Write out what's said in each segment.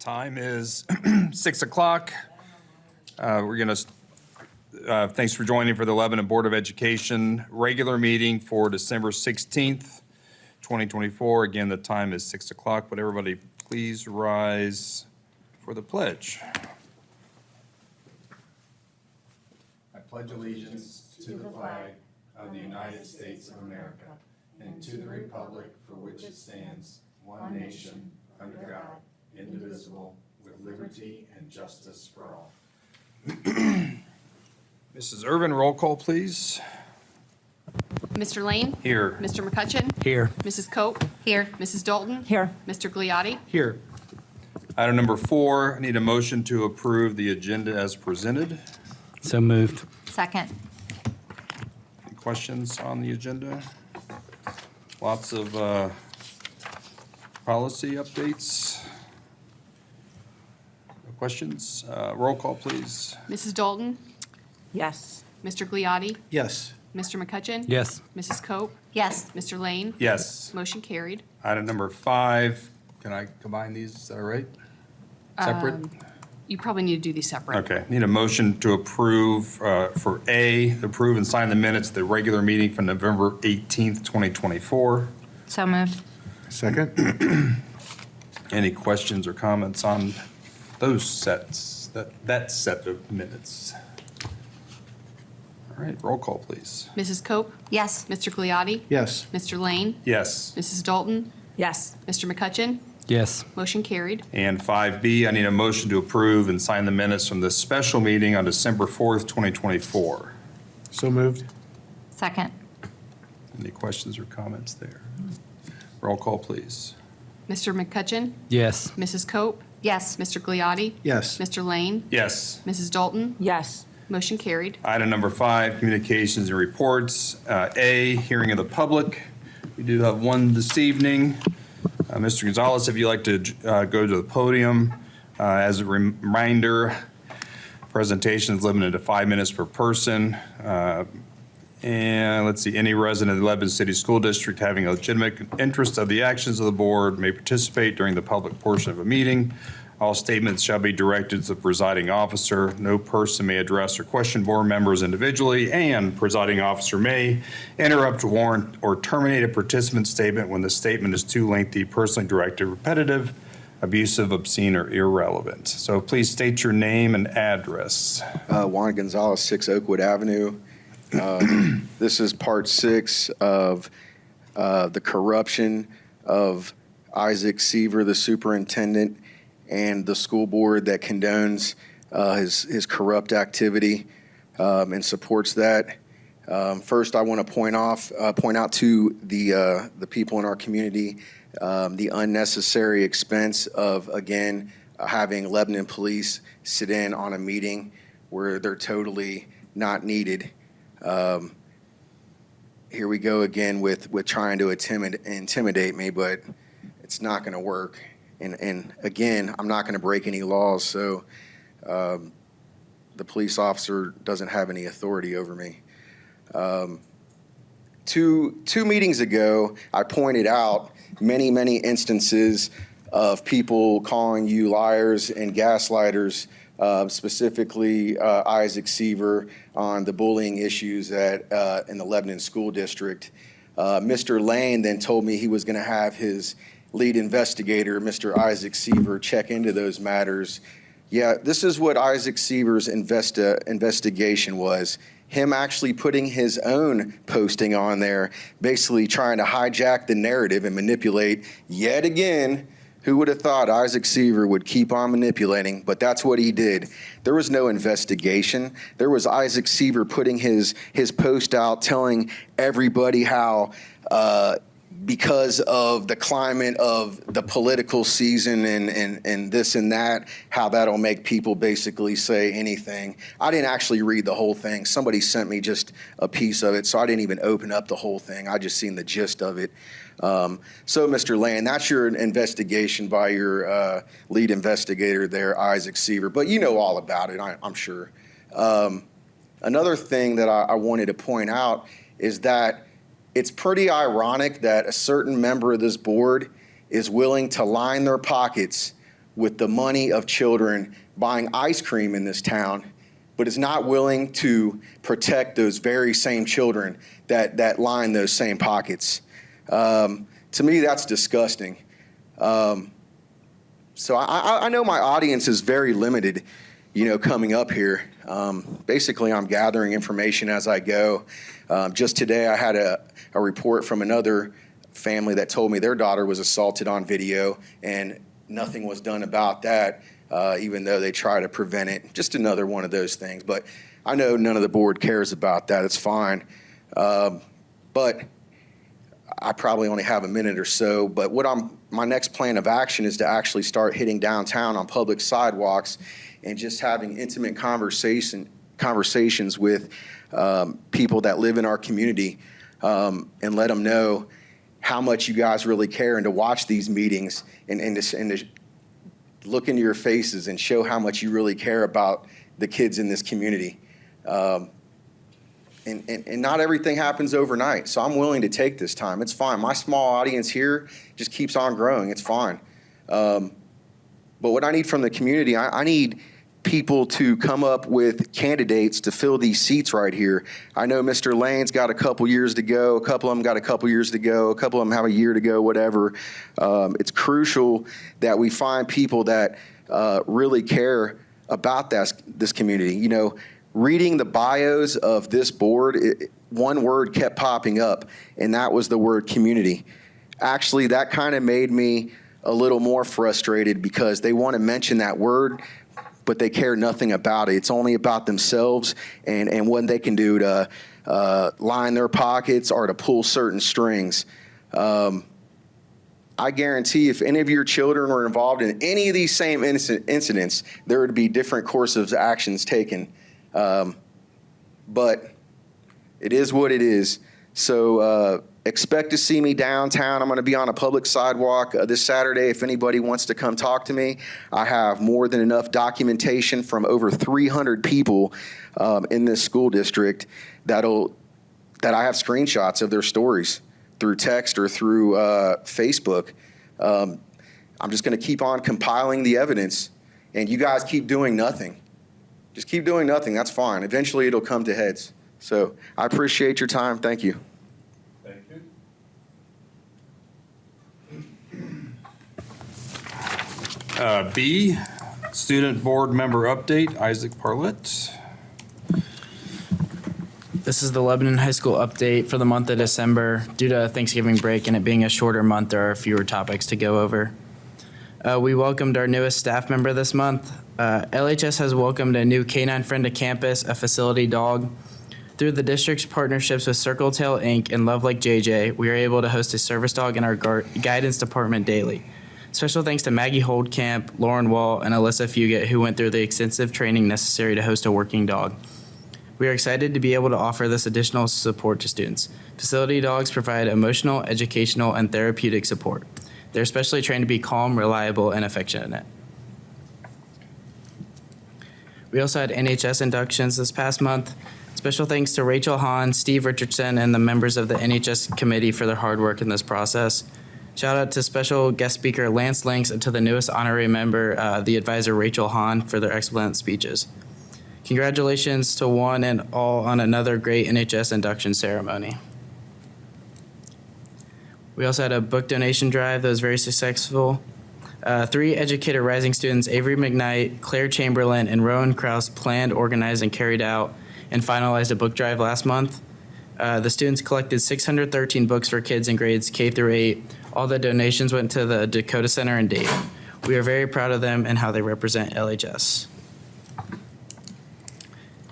Time is 6 o'clock. We're going to, thanks for joining for the Lebanon Board of Education regular meeting for December 16th, 2024. Again, the time is 6 o'clock. Would everybody please rise for the pledge? I pledge allegiance to the flag of the United States of America and to the republic for which it stands, one nation, under God, indivisible, with liberty and justice for all. Mrs. Irvin, roll call, please. Mr. Lane? Here. Mr. McCutcheon? Here. Mrs. Cope? Here. Mrs. Dalton? Here. Mr. Gliotti? Here. Item number 4, I need a motion to approve the agenda as presented. So moved. Second. Any questions on the agenda? Lots of policy updates. No questions? Roll call, please. Mrs. Dalton? Yes. Mr. Gliotti? Yes. Mr. McCutcheon? Yes. Mrs. Cope? Yes. Mr. Lane? Yes. Motion carried. Item number 5, can I combine these? Is that all right? Separate? You probably need to do these separate. Okay, need a motion to approve, for A, approve and sign the minutes of the regular meeting from November 18th, 2024. So moved. Second. Any questions or comments on those sets, that set of minutes? All right, roll call, please. Mrs. Cope? Yes. Mr. Gliotti? Yes. Mr. Lane? Yes. Mrs. Dalton? Yes. Mr. McCutcheon? Yes. Motion carried. And 5B, I need a motion to approve and sign the minutes from the special meeting on December 4th, 2024. So moved. Second. Any questions or comments there? Roll call, please. Mr. McCutcheon? Yes. Mrs. Cope? Yes. Mr. Gliotti? Yes. Mr. Lane? Yes. Mrs. Dalton? Yes. Motion carried. Item number 5, communications and reports. A, hearing of the public. We do have one this evening. Mr. Gonzalez, if you'd like to go to the podium. As a reminder, presentation is limited to 5 minutes per person. And let's see, any resident of the Lebanon City School District having a legitimate interest of the actions of the board may participate during the public portion of a meeting. All statements shall be directed to the presiding officer. No person may address or question board members individually, and presiding officer may interrupt, warrant, or terminate a participant's statement when the statement is too lengthy, personally directed, repetitive, abusive, obscene, or irrelevant. So please state your name and address. Juan Gonzalez, 6 Oakwood Avenue. This is part 6 of the corruption of Isaac Seaver, the superintendent, and the school board that condones his corrupt activity and supports that. First, I want to point out to the people in our community the unnecessary expense of, again, having Lebanon police sit in on a meeting where they're totally not needed. Here we go again with trying to intimidate me, but it's not going to work. And again, I'm not going to break any laws, so the police officer doesn't have any authority over me. Two meetings ago, I pointed out many instances of people calling you liars and gaslighters, specifically Isaac Seaver on the bullying issues in the Lebanon School District. Mr. Lane then told me he was going to have his lead investigator, Mr. Isaac Seaver, check into those matters. Yeah, this is what Isaac Seaver's investigation was. Him actually putting his own posting on there, basically trying to hijack the narrative and manipulate yet again. Who would have thought Isaac Seaver would keep on manipulating, but that's what he did. There was no investigation. There was Isaac Seaver putting his post out telling everybody how because of the climate of the political season and this and that, how that'll make people basically say anything. I didn't actually read the whole thing. Somebody sent me just a piece of it, so I didn't even open up the whole thing. I just seen the gist of it. So, Mr. Lane, that's your investigation by your lead investigator there, Isaac Seaver. But you know all about it, I'm sure. Another thing that I wanted to point out is that it's pretty ironic that a certain member of this board is willing to line their pockets with the money of children buying ice cream in this town, but is not willing to protect those very same children that line those same pockets. To me, that's disgusting. So I know my audience is very limited, coming up here. Basically, I'm gathering information as I go. Just today, I had a report from another family that told me their daughter was assaulted on video, and nothing was done about that, even though they try to prevent it. Just another one of those things. But I know none of the board cares about that. It's fine. But I probably only have a minute or so. But my next plan of action is to actually start hitting downtown on public sidewalks and just having intimate conversations with people that live in our community, and let them know how much you guys really care, and to watch these meetings and to look into your faces and show how much you really care about the kids in this community. And not everything happens overnight, so I'm willing to take this time. It's fine. My small audience here just keeps on growing. It's fine. But what I need from the community, I need people to come up with candidates to fill these seats right here. I know Mr. Lane's got a couple years to go. A couple of them got a couple years to go. A couple of them have a year to go, whatever. It's crucial that we find people that really care about this community. Reading the bios of this board, one word kept popping up, and that was the word community. Actually, that kind of made me a little more frustrated, because they want to mention that word, but they care nothing about it. It's only about themselves and what they can do to line their pockets or to pull certain strings. I guarantee if any of your children were involved in any of these same incidents, there would be different courses of actions taken. But it is what it is. So expect to see me downtown. I'm going to be on a public sidewalk this Saturday if anybody wants to come talk to me. I have more than enough documentation from over 300 people in this school district that I have screenshots of their stories through text or through Facebook. I'm just going to keep on compiling the evidence, and you guys keep doing nothing. Just keep doing nothing. That's fine. Eventually, it'll come to heads. So I appreciate your time. Thank you. Thank you. B, Student Board Member Update, Isaac Parlett. This is the Lebanon High School update for the month of December. Due to Thanksgiving break and it being a shorter month, there are fewer topics to go over. We welcomed our newest staff member this month. LHS has welcomed a new canine friend to campus, a facility dog. Through the district's partnerships with Circle Tail Inc. and Love Like JJ, we are able to host a service dog in our guidance department daily. Special thanks to Maggie Holdcamp, Lauren Wall, and Alyssa Fugit, who went through the extensive training necessary to host a working dog. We are excited to be able to offer this additional support to students. Facility dogs provide emotional, educational, and therapeutic support. They're especially trained to be calm, reliable, and affectionate. We also had NHS inductions this past month. Special thanks to Rachel Hahn, Steve Richardson, and the members of the NHS committee for their hard work in this process. Shout out to special guest speaker Lance Links and to the newest honorary member, the advisor Rachel Hahn, for their excellent speeches. Congratulations to one and all on another great NHS induction ceremony. We also had a book donation drive that was very successful. 3 Educator Rising students, Avery McKnight, Claire Chamberlain, and Rowan Krause, planned, organized, and carried out and finalized a book drive last month. The students collected 613 books for kids in grades K through 8. All the donations went to the Dakota Center in Dayton. We are very proud of them and how they represent LHS.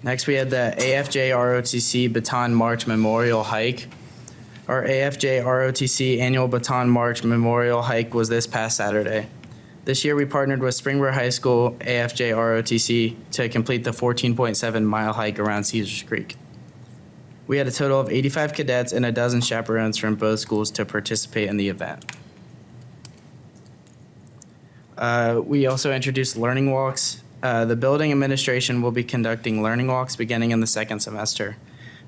Next, we had the AFJ ROTC Baton March Memorial Hike. Our AFJ ROTC Annual Baton March Memorial Hike was this past Saturday. This year, we partnered with Springboro High School AFJ ROTC to complete the 14.7-mile hike around Cedars Creek. We had a total of 85 cadets and a dozen chaperones from both schools to participate in the event. We also introduced learning walks. The building administration will be conducting learning walks beginning in the second semester.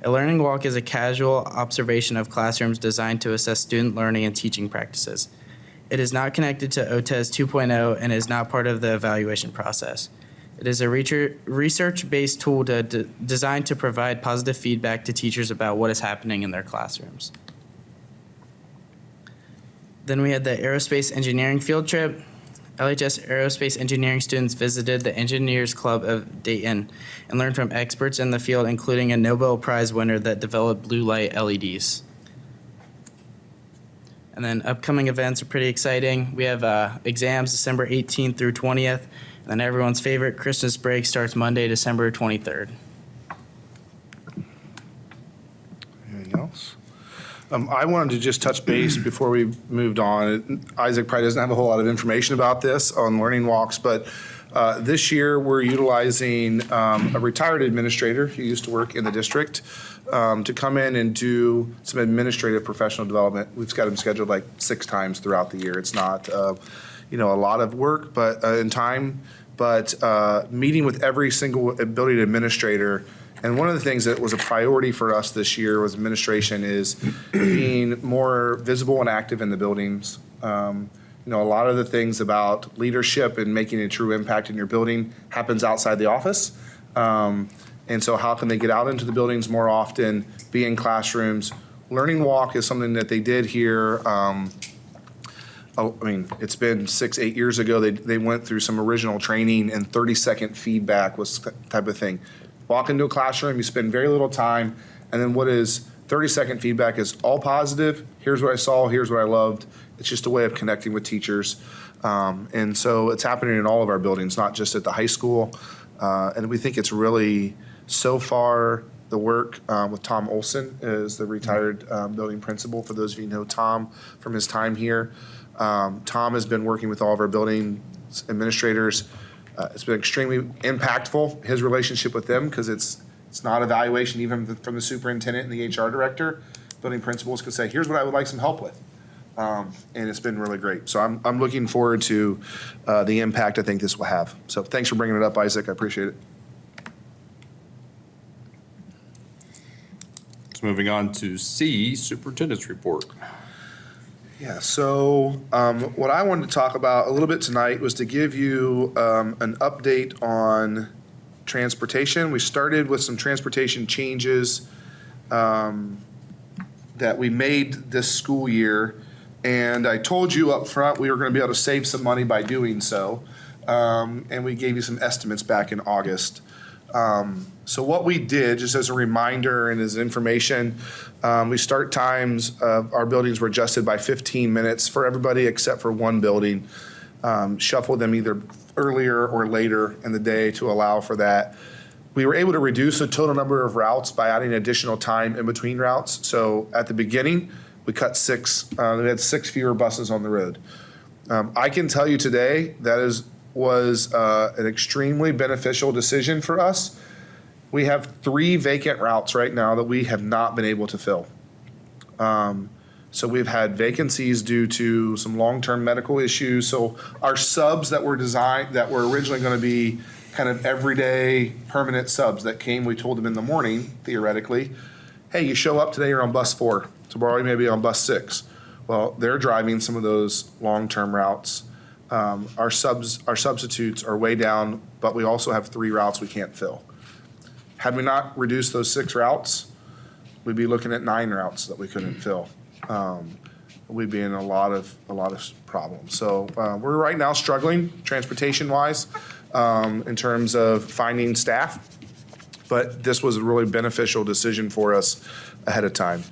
A learning walk is a casual observation of classrooms designed to assess student learning and teaching practices. It is not connected to OTES 2.0 and is not part of the evaluation process. It is a research-based tool designed to provide positive feedback to teachers about what is happening in their classrooms. Then we had the aerospace engineering field trip. LHS aerospace engineering students visited the Engineers Club of Dayton and learned from experts in the field, including a Nobel Prize winner that developed blue light LEDs. And then upcoming events are pretty exciting. We have exams December 18th through 20th, and then everyone's favorite Christmas break starts Monday, December 23rd. Anything else? I wanted to just touch base before we moved on. Isaac probably doesn't have a whole lot of information about this on learning walks, but this year we're utilizing a retired administrator who used to work in the district to come in and do some administrative professional development. We've got him scheduled like 6 times throughout the year. It's not, a lot of work, but in time, but meeting with every single ability administrator. And one of the things that was a priority for us this year was administration is being more visible and active in the buildings. A lot of the things about leadership and making a true impact in your building happens outside the office. And so how can they get out into the buildings more often, be in classrooms? Learning Walk is something that they did here. It's been 6-8 years ago. They went through some original training, and 30-second feedback was the type of thing. Walk into a classroom, you spend very little time, and then what is 30-second feedback is all positive. Here's what I saw, here's what I loved. It's just a way of connecting with teachers. And so it's happening in all of our buildings, not just at the high school. And we think it's really, so far, the work with Tom Olson is the retired building principal. For those of you who know Tom from his time here, Tom has been working with all of our building administrators. It's been extremely impactful, his relationship with them, because it's not evaluation even from the superintendent and the HR director. Building principals could say, here's what I would like some help with. And it's been really great. So I'm looking forward to the impact I think this will have. So thanks for bringing it up, Isaac. I appreciate it. So moving on to C, Superintendent's Report. Yeah, so what I wanted to talk about a little bit tonight was to give you an update on transportation. We started with some transportation changes that we made this school year, and I told you up front we were going to be able to save some money by doing so, and we gave you some estimates back in August. So what we did, just as a reminder and as information, we start times, our buildings were adjusted by 15 minutes for everybody except for one building. Shuffled them either earlier or later in the day to allow for that. We were able to reduce the total number of routes by adding additional time in between routes. So at the beginning, we cut 6, we had 6 fewer buses on the road. I can tell you today that was an extremely beneficial decision for us. We have 3 vacant routes right now that we have not been able to fill. So we've had vacancies due to some long-term medical issues. So our subs that were originally going to be kind of everyday permanent subs that came, we told them in the morning, theoretically, hey, you show up today, you're on bus 4. Tomorrow you may be on bus 6. Well, they're driving some of those long-term routes. Our substitutes are way down, but we also have 3 routes we can't fill. Had we not reduced those 6 routes, we'd be looking at 9 routes that we couldn't fill. We'd be in a lot of problems. So we're right now struggling transportation-wise in terms of finding staff, but this was a really beneficial decision for us ahead of time.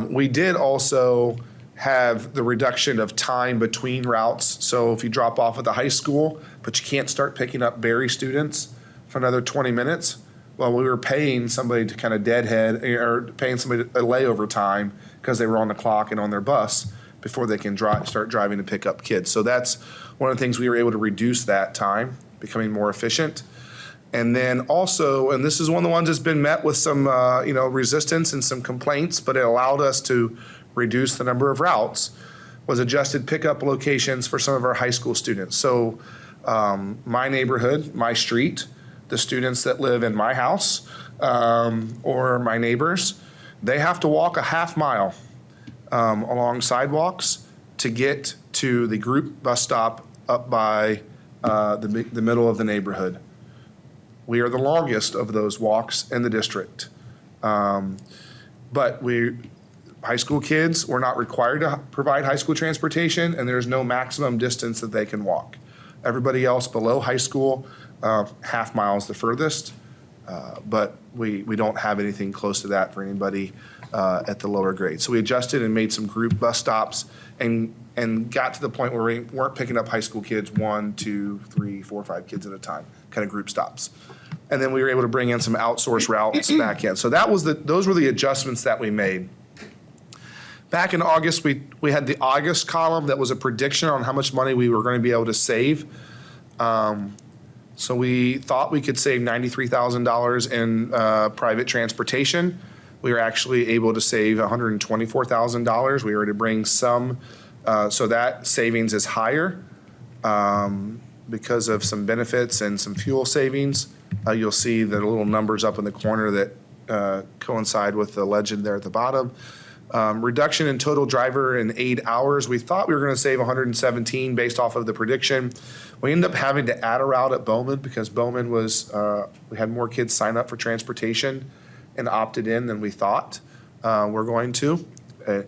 We did also have the reduction of time between routes. So if you drop off at the high school, but you can't start picking up Berry students for another 20 minutes, well, we were paying somebody to kind of deadhead, or paying somebody a layover time because they were on the clock and on their bus before they can start driving to pick up kids. So that's one of the things we were able to reduce that time, becoming more efficient. And then also, and this is one of the ones that's been met with some resistance and some complaints, but it allowed us to reduce the number of routes, was adjusted pickup locations for some of our high school students. So my neighborhood, my street, the students that live in my house or my neighbors, they have to walk a half mile along sidewalks to get to the group bus stop up by the middle of the neighborhood. We are the longest of those walks in the district. But high school kids, we're not required to provide high school transportation, and there's no maximum distance that they can walk. Everybody else below high school, half mile is the furthest, but we don't have anything close to that for anybody at the lower grade. So we adjusted and made some group bus stops and got to the point where we weren't picking up high school kids, 1, 2, 3, 4, 5 kids at a time, kind of group stops. And then we were able to bring in some outsourced routes back in. So those were the adjustments that we made. Back in August, we had the August column that was a prediction on how much money we were going to be able to save. So we thought we could save $93,000 in private transportation. We were actually able to save $124,000. We were to bring some, so that savings is higher because of some benefits and some fuel savings. You'll see the little numbers up in the corner that coincide with the legend there at the bottom. Reduction in total driver and aid hours. We thought we were going to save 117 based off of the prediction. We ended up having to add a route at Bowman because Bowman was, we had more kids sign up for transportation and opted in than we thought we're going to,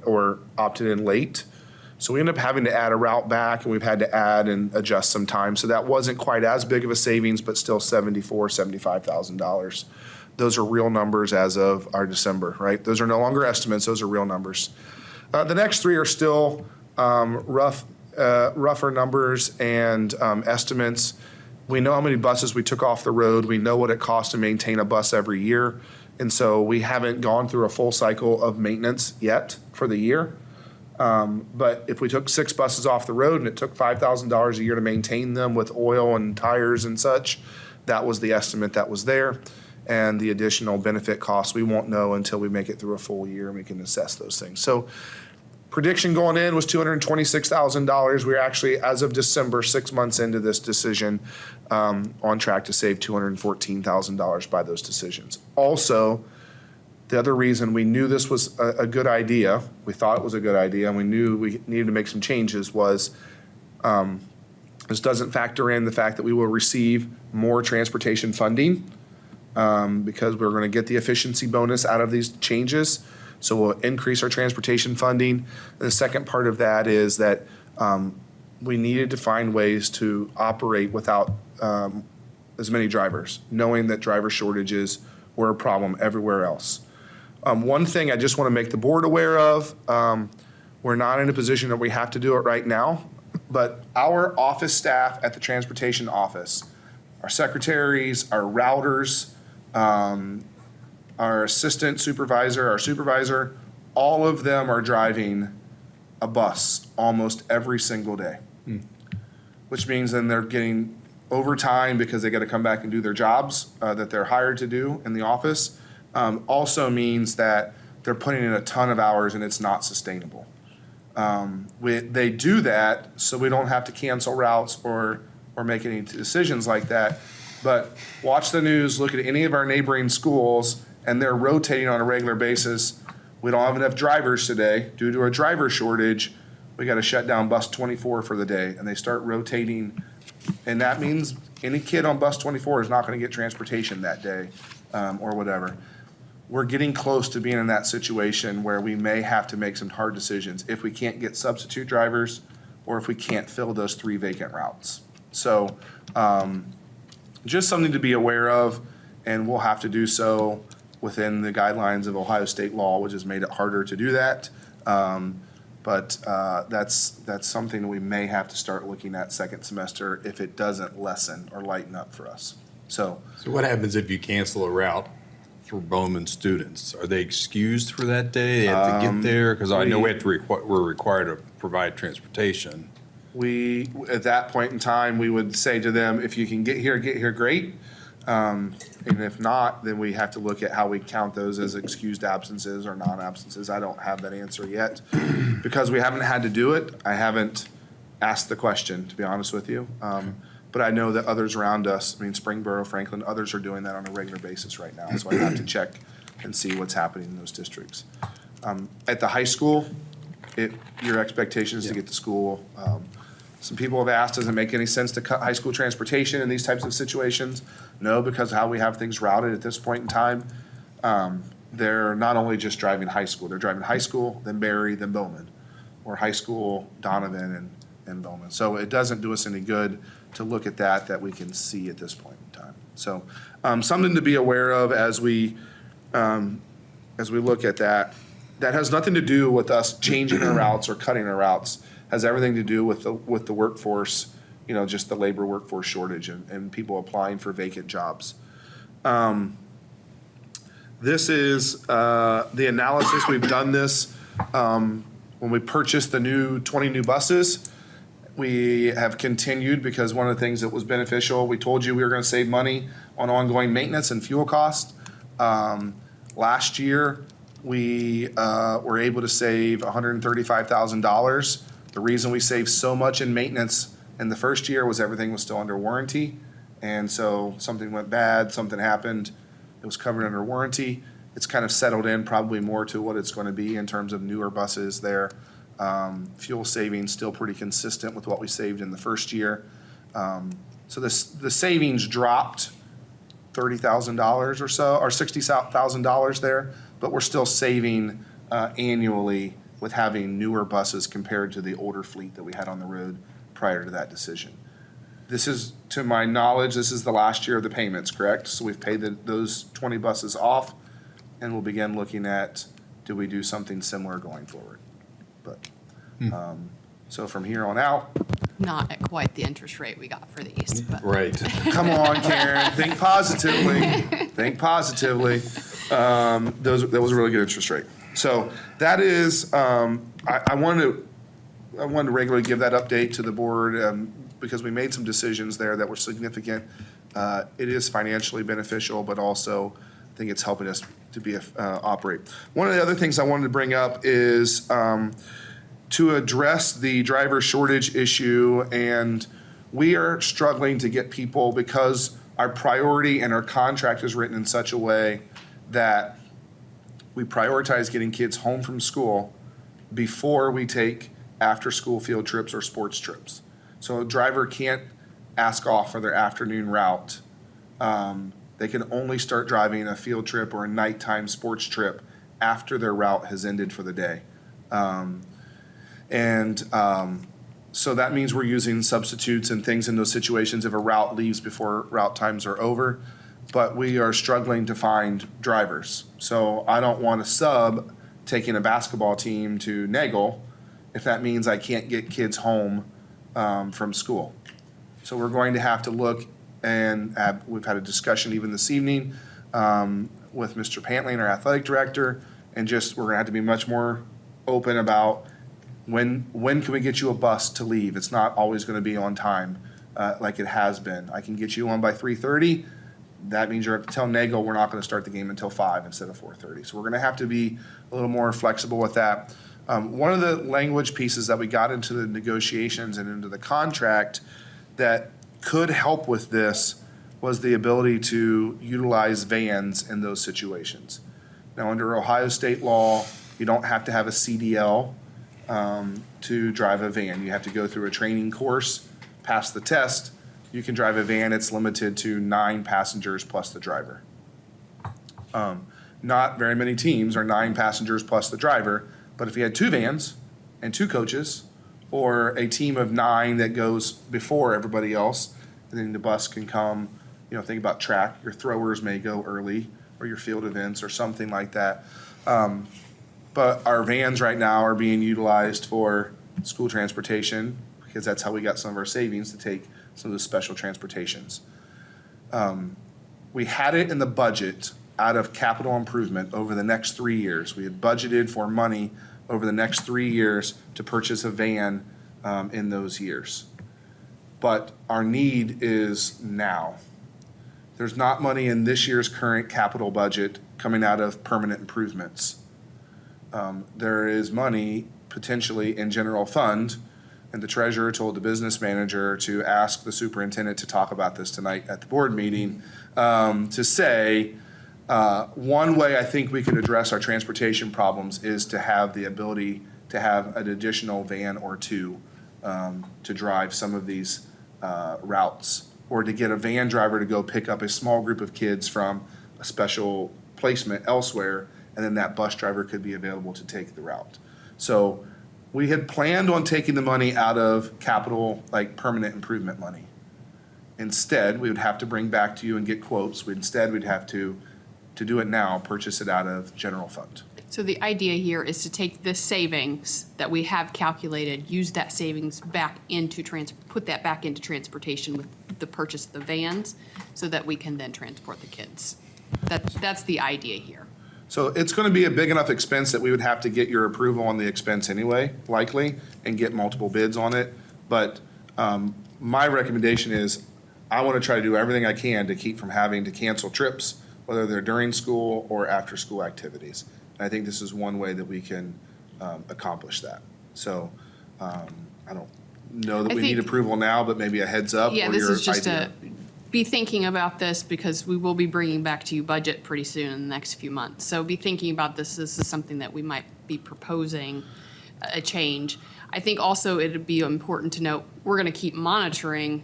or opted in late. So we ended up having to add a route back, and we've had to add and adjust some time. So that wasn't quite as big of a savings, but still $75,000. Those are real numbers as of our December, right? Those are no longer estimates, those are real numbers. The next three are still rougher numbers and estimates. We know how many buses we took off the road. We know what it costs to maintain a bus every year. And so we haven't gone through a full cycle of maintenance yet for the year. But if we took 6 buses off the road and it took $5,000 a year to maintain them with oil and tires and such, that was the estimate that was there. And the additional benefit costs, we won't know until we make it through a full year and we can assess those things. So prediction going in was $226,000. We're actually, as of December, 6 months into this decision, on track to save $214,000 by those decisions. Also, the other reason we knew this was a good idea, we thought it was a good idea, and we knew we needed to make some changes was this doesn't factor in the fact that we will receive more transportation funding because we're going to get the efficiency bonus out of these changes. So we'll increase our transportation funding. And the second part of that is that we needed to find ways to operate without as many drivers, knowing that driver shortages were a problem everywhere else. One thing I just want to make the board aware of, we're not in a position that we have to do it right now, but our office staff at the transportation office, our secretaries, our routers, our assistant supervisor, our supervisor, all of them are driving a bus almost every single day, which means then they're getting overtime because they got to come back and do their jobs that they're hired to do in the office. Also means that they're putting in a ton of hours and it's not sustainable. They do that so we don't have to cancel routes or make any decisions like that. But watch the news, look at any of our neighboring schools, and they're rotating on a regular basis. We don't have enough drivers today due to a driver shortage. We got to shut down bus 24 for the day, and they start rotating. And that means any kid on bus 24 is not going to get transportation that day or whatever. We're getting close to being in that situation where we may have to make some hard decisions if we can't get substitute drivers or if we can't fill those 3 vacant routes. So just something to be aware of, and we'll have to do so within the guidelines of Ohio state law, which has made it harder to do that. But that's something that we may have to start looking at second semester if it doesn't lessen or lighten up for us. So what happens if you cancel a route for Bowman students? Are they excused for that day? They have to get there? Because I know we have to we're required to provide transportation. we, at that point in time, we would say to them, if you can get here, great. And if not, then we have to look at how we count those as excused absences or non-absences. I don't have that answer yet. Because we haven't had to do it, I haven't asked the question, to be honest with you. But I know that others around us, I mean, Springboro, Franklin, others are doing that on a regular basis right now. So I have to check and see what's happening in those districts. At the high school, your expectation is to get to school. Some people have asked, does it make any sense to cut high school transportation in these types of situations? No, because how we have things routed at this point in time, they're not only just driving high school, they're driving high school, then Berry, then Bowman, or high school, Donovan, and Bowman. So it doesn't do us any good to look at that we can see at this point in time. So something to be aware of as we look at that. That has nothing to do with us changing our routes or cutting our routes. Has everything to do with the workforce, just the labor workforce shortage and people applying for vacant jobs. This is the analysis. We've done this when we purchased the 20 new buses. We have continued because one of the things that was beneficial, we told you we were going to save money on ongoing maintenance and fuel costs. Last year, we were able to save $135,000. The reason we saved so much in maintenance in the first year was everything was still under warranty. And so something went bad, something happened, it was covered under warranty. It's kind of settled in probably more to what it's going to be in terms of newer buses there. Fuel savings still pretty consistent with what we saved in the first year. So the savings dropped $30,000 or so, or $60,000 there, but we're still saving annually with having newer buses compared to the older fleet that we had on the road prior to that decision. This is, to my knowledge, this is the last year of the payments, correct? So we've paid those 20 buses off, and we'll begin looking at, do we do something similar going forward? But, so from here on out, Not at quite the interest rate we got for these, but Right. come on, Karen, think positively. Think positively. That was a really good interest rate. So that is, I wanted to regularly give that update to the board because we made some decisions there that were significant. It is financially beneficial, but also I think it's helping us to operate. One of the other things I wanted to bring up is to address the driver shortage issue, and we are struggling to get people because our priority and our contract is written in such a way that we prioritize getting kids home from school before we take after-school field trips or sports trips. So a driver can't ask off for their afternoon route. They can only start driving a field trip or a nighttime sports trip after their route has ended for the day. So that means we're using substitutes and things in those situations if a route leaves before route times are over. But we are struggling to find drivers. So I don't want to sub taking a basketball team to Nagel if that means I can't get kids home from school. So we're going to have to look, and we've had a discussion even this evening with Mr. Pantling, our athletic director, and just we're going to have to be much more open about when can we get you a bus to leave. It's not always going to be on time like it has been. I can get you one by 3:30. That means you have to tell Nagel we're not going to start the game until 5 instead of 4:30. So we're going to have to be a little more flexible with that. One of the language pieces that we got into the negotiations and into the contract that could help with this was the ability to utilize vans in those situations. Now, under Ohio state law, you don't have to have a CDL to drive a van. You have to go through a training course, pass the test. You can drive a van. It's limited to 9 passengers plus the driver. Not very many teams are 9 passengers plus the driver, but if you had 2 vans and 2 coaches, or a team of 9 that goes before everybody else, and then the bus can come, think about track, your throwers may go early, or your field events, or something like that. But our vans right now are being utilized for school transportation, because that's how we got some of our savings to take some of those special transportations. We had it in the budget out of capital improvement over the next 3 years. We had budgeted for money over the next 3 years to purchase a van in those years. But our need is now. There's not money in this year's current capital budget coming out of permanent improvements. There is money potentially in general fund, and the treasurer told the business manager to ask the superintendent to talk about this tonight at the board meeting, to say, one way I think we could address our transportation problems is to have the ability to have an additional van or two to drive some of these routes, or to get a van driver to go pick up a small group of kids from a special placement elsewhere, and then that bus driver could be available to take the route. So we had planned on taking the money out of capital, like permanent improvement money. Instead, we would have to bring back to you and get quotes. Instead, we'd have to do it now, purchase it out of general fund. So the idea here is to take this savings that we have calculated, use that savings back into put that back into transportation with the purchase of the vans, so that we can then transport the kids. That's the idea here. So it's going to be a big enough expense that we would have to get your approval on the expense anyway, likely, and get multiple bids on it. But my recommendation is I want to try to do everything I can to keep from having to cancel trips, whether they're during school or after-school activities. And I think this is one way that we can accomplish that. So I don't know that I we need think- approval now, but maybe a heads up Yeah, or this your is just idea. be thinking about this because we will be bringing back to you budget pretty soon in the next few months. So be thinking about this. This is something that we might be proposing a change. I think also it'd be important to note, we're going to keep monitoring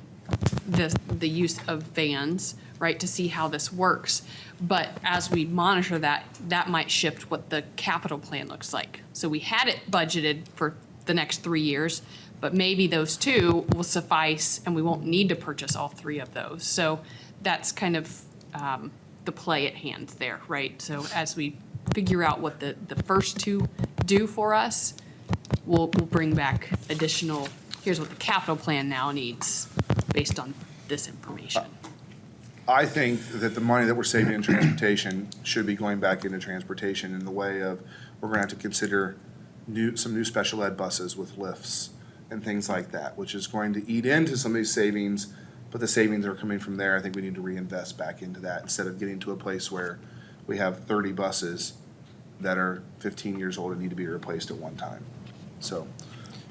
the use of vans, right, to see how this works. But as we monitor that, that might shift what the capital plan looks like. So we had it budgeted for the next 3 years, but maybe those two will suffice and we won't need to purchase all three of those. So that's kind of the play at hand there, right? So as we figure out what the first two do for us, we'll bring back additional, here's what the capital plan now needs based on this information. I think that the money that we're saving in transportation should be going back into transportation in the way of, we're gonna have to consider some new special ed buses with lifts and things like that, which is going to eat into some of these savings, but the savings are coming from there. I think we need to reinvest back into that instead of getting to a place where we have 30 buses that are 15 years old and need to be replaced at one time. So,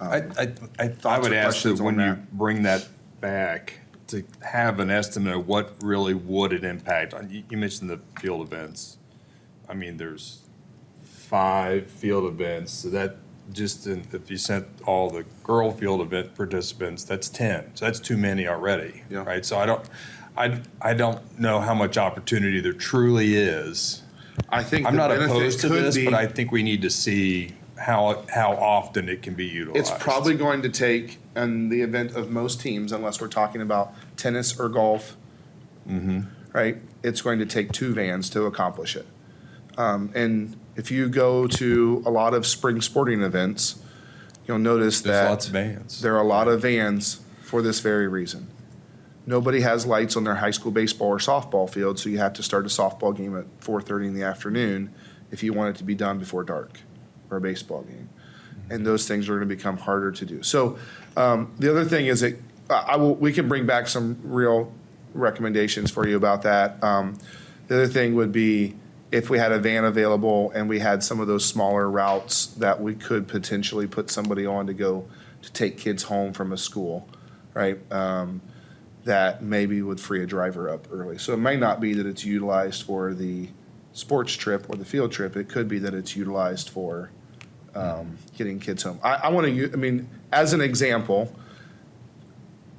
I Thoughts would or ask that questions on when you that? bring that back, to have an estimate of what really would it impact. You mentioned the field events. I mean, there's 5 field events, so that if you sent all the girl field event participants, that's 10. So that's too many already, Yeah. right? So I don't know how much opportunity there truly is. I think I'm the not benefit opposed to could this, be- but I think we need to see how often it can be utilized. It's probably going to take, in the event of most teams, unless we're talking about tennis or golf, right? It's going to take 2 vans to accomplish it. And if you go to a lot of spring sporting events, you'll notice There's that lots of vans. there are a lot of vans for this very reason. Nobody has lights on their high school baseball or softball field, so you have to start a softball game at 4:30 in the afternoon if you want it to be done before dark, or a baseball game. And those things are going to become harder to do. So the other thing is that we can bring back some real recommendations for you about that. The other thing would be if we had a van available and we had some of those smaller routes that we could potentially put somebody on to go to take kids home from a school, right? That maybe would free a driver up early. So it may not be that it's utilized for the sports trip or the field trip. It could be that it's utilized for getting kids home. I want to, I mean, as an example,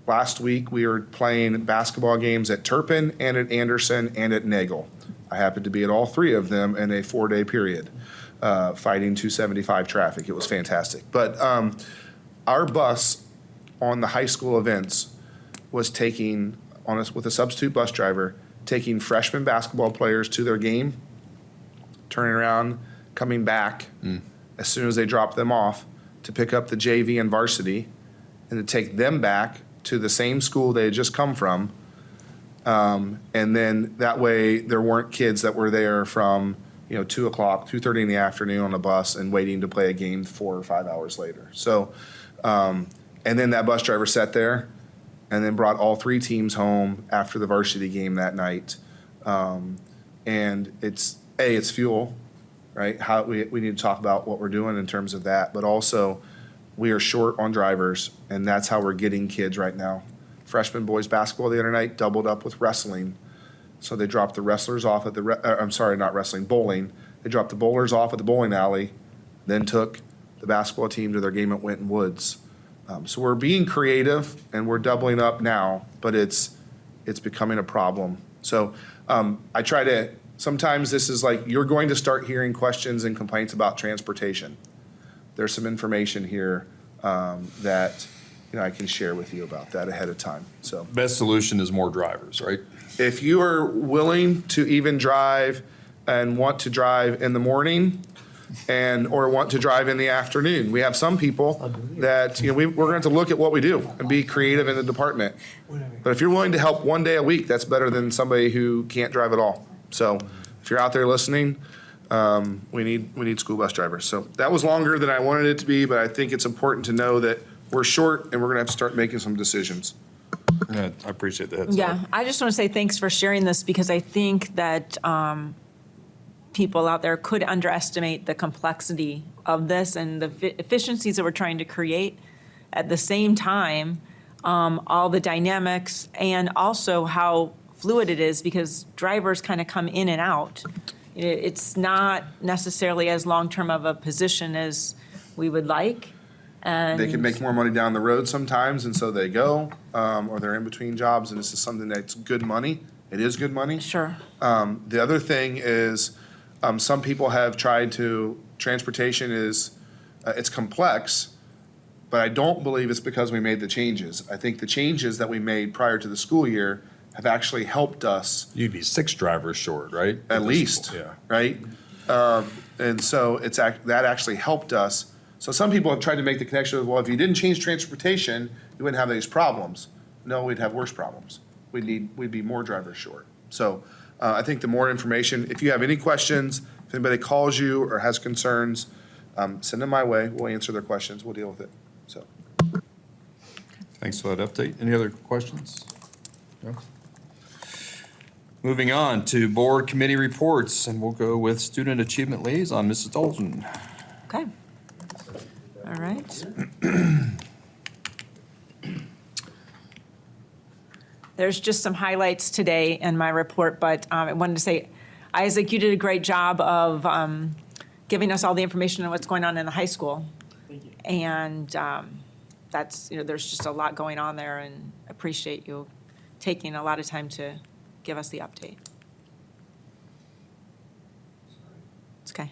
last week we were playing basketball games at Turpin and at Anderson and at Nagel. I happened to be at all 3 of them in a 4-day period, fighting 275 traffic. It was fantastic. But our bus on the high school events was taking, with a substitute bus driver, taking freshman basketball players to their game, turning around, coming back as soon as they dropped them off to pick up the JV and varsity and to take them back to the same school they had just come from. And then that way there weren't kids that were there from 2 o'clock, 2:30 in the afternoon on a bus and waiting to play a game 4 or 5 hours later. So, and then that bus driver sat there and then brought all 3 teams home after the varsity game that night. And it's fuel, right? How we need to talk about what we're doing in terms of that, but also we are short on drivers, and that's how we're getting kids right now. Freshman boys basketball the other night doubled up with wrestling. So they dropped the wrestlers off at bowling. They dropped the bowlers off at the bowling alley, then took the basketball team to their game at Winton Woods. So we're being creative and we're doubling up now, but it's becoming a problem. So I try to, sometimes this is like, you're going to start hearing questions and complaints about transportation. There's some information here that I can share with you about that ahead of time. So Best solution is more drivers, right? if you are willing to even drive and want to drive in the morning or want to drive in the afternoon, we have some people that, we're going to have to look at what we do and be creative in the department. But if you're willing to help one day a week, that's better than somebody who can't drive at all. So if you're out there listening, we need school bus drivers. So that was longer than I wanted it to be, but I think it's important to know that we're short and we're gonna have to start making some decisions. Yeah, I appreciate the heads up. Yeah, I just want to say thanks for sharing this because I think that people out there could underestimate the complexity of this and the efficiencies that we're trying to create. At the same time, all the dynamics and also how fluid it is because drivers kind of come in and out. It's not necessarily as long-term of a position as we would like. And They can make more money down the road sometimes, and so they go, or they're in between jobs, and this is something that's good money. It is good money. Sure. The other thing is, some people have tried to, transportation is, it's complex, but I don't believe it's because we made the changes. I think the changes that we made prior to the school year have actually helped us You'd be 6 drivers short, right? at least, Yeah. right? And so that actually helped us. So some people have tried to make the connection of, well, if you didn't change transportation, you wouldn't have these problems. No, we'd have worse problems. We'd be more drivers short. So I think the more information, if you have any questions, if anybody calls you or has concerns, send them my way. We'll answer their questions. We'll deal with it. So. Thanks for that update. Any other questions? No? Moving on to board committee reports, and we'll go with Student Achievement Liaison, Mrs. Dalton. Okay. All right. There's just some highlights today in my report, but I wanted to say, Isaac, you did a great job of giving us all the information on what's going on in the high school. Thank you. And that's, there's just a lot going on there, and appreciate you taking a lot of time to give us the update. It's okay.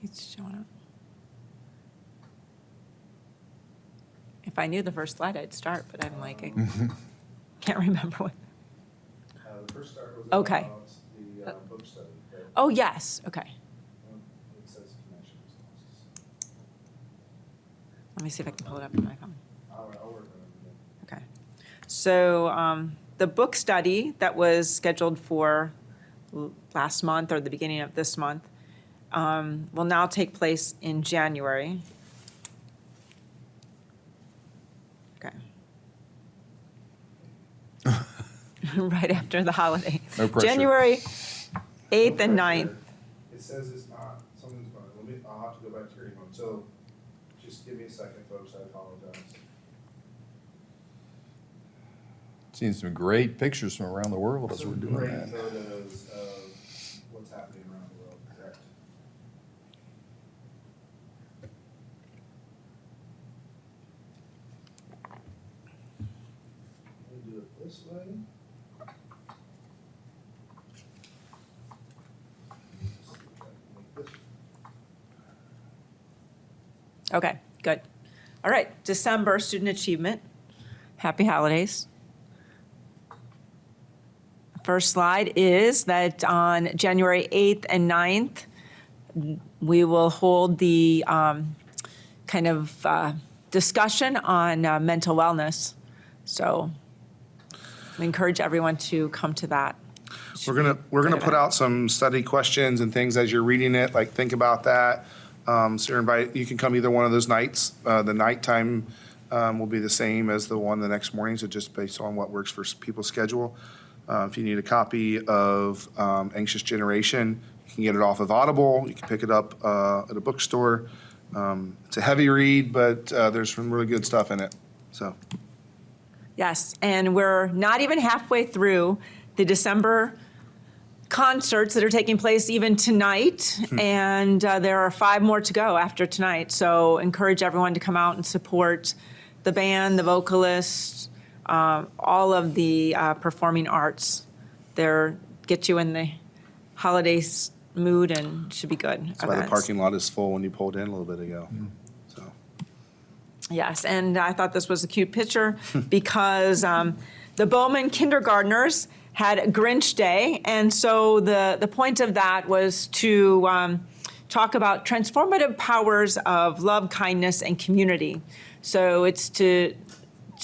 It's showing up. If I knew the first slide, I'd start, but I'm like, I can't remember what. The first start was Okay. about the book study. Oh, yes, okay. It says connections. Let me see if I can pull it up on my phone. I'll work on it. Okay. So the book study that was scheduled for last month or the beginning of this month will now take place in January. Okay. Right after the holiday. No pressure. January 8th and 9th. It says it's not, something's going, I'll have to go back to your email. So just give me a second, folks, I apologize. Seen some great pictures from around the world as we're doing Great that. photos of what's happening around the world, correct? Let me do it this way. Okay, good. All right, December, student achievement. Happy holidays. First slide is that on January 8th and 9th, we will hold the kind of discussion on mental wellness. So we encourage everyone to come to that. We're gonna put out some study questions and things as you're reading it, like think about that. So you can come either one of those nights. The nighttime will be the same as the one the next morning, so just based on what works for people's schedule. If you need a copy of Anxious Generation, you can get it off of Audible. You can pick it up at a bookstore. It's a heavy read, but there's some really good stuff in it. So, Yes, and we're not even halfway through the December concerts that are taking place even tonight, and there are 5 more to go after tonight. So encourage everyone to come out and support the band, the vocalists, all of the performing arts. They're get you in the holidays mood and should be good. that's why the parking lot is full when you pulled in a little bit ago. So, Yes, and I thought this was a cute picture because the Bowman kindergartners had Grinch Day, and so the point of that was to talk about transformative powers of love, kindness, and community. So it's to